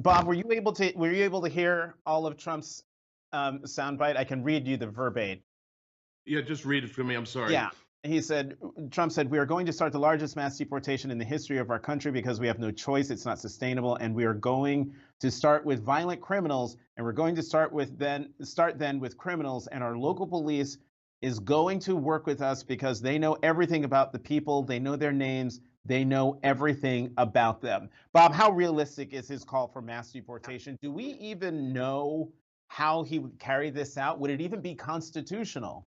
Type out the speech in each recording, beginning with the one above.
Bob, were you able to hear all of Trump's soundbite? I can read you the verbatim. Yeah, just read it for me. I'm sorry. Yeah. He said, Trump said, we are going to start the largest mass deportation in the history of our country because we have no choice. It's not sustainable. And we are going to start with violent criminals. And we're going to start then with criminals. And our local police is going to work with us because they know everything about the people. They know their names. They know everything about them. Bob, how realistic is his call for mass deportation? Do we even know how he would carry this out? Would it even be constitutional?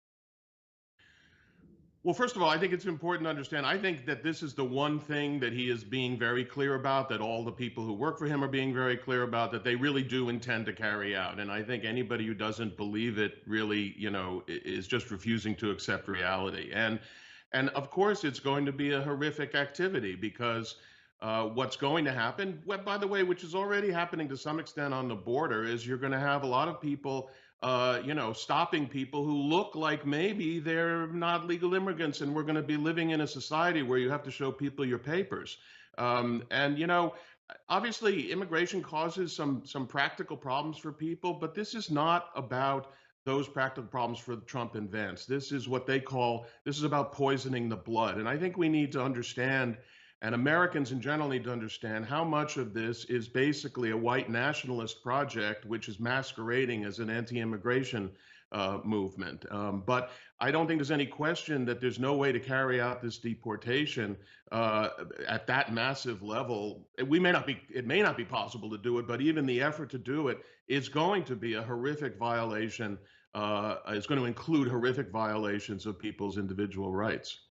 Well, first of all, I think it's important to understand. I think that this is the one thing that he is being very clear about, that all the people who work for him are being very clear about, that they really do intend to carry out. And I think anybody who doesn't believe it really, is just refusing to accept reality. And of course, it's going to be a horrific activity because what's going to happen, well, by the way, which is already happening to some extent on the border, is you're going to have a lot of people stopping people who look like maybe they're not legal immigrants, and we're going to be living in a society where you have to show people your papers. And obviously, immigration causes some practical problems for people, but this is not about those practical problems for Trump and Vance. This is about poisoning the blood, and I think we need to understand. And Americans in general need to understand how much of this is basically a white nationalist project, which is masquerading as an anti immigration movement. But I don't think there's any question that there's no way to carry out this deportation at that massive level. It may not be possible to do it, but even the effort to do it is going to be a horrific violation. It's going to include horrific violations of people's individual rights.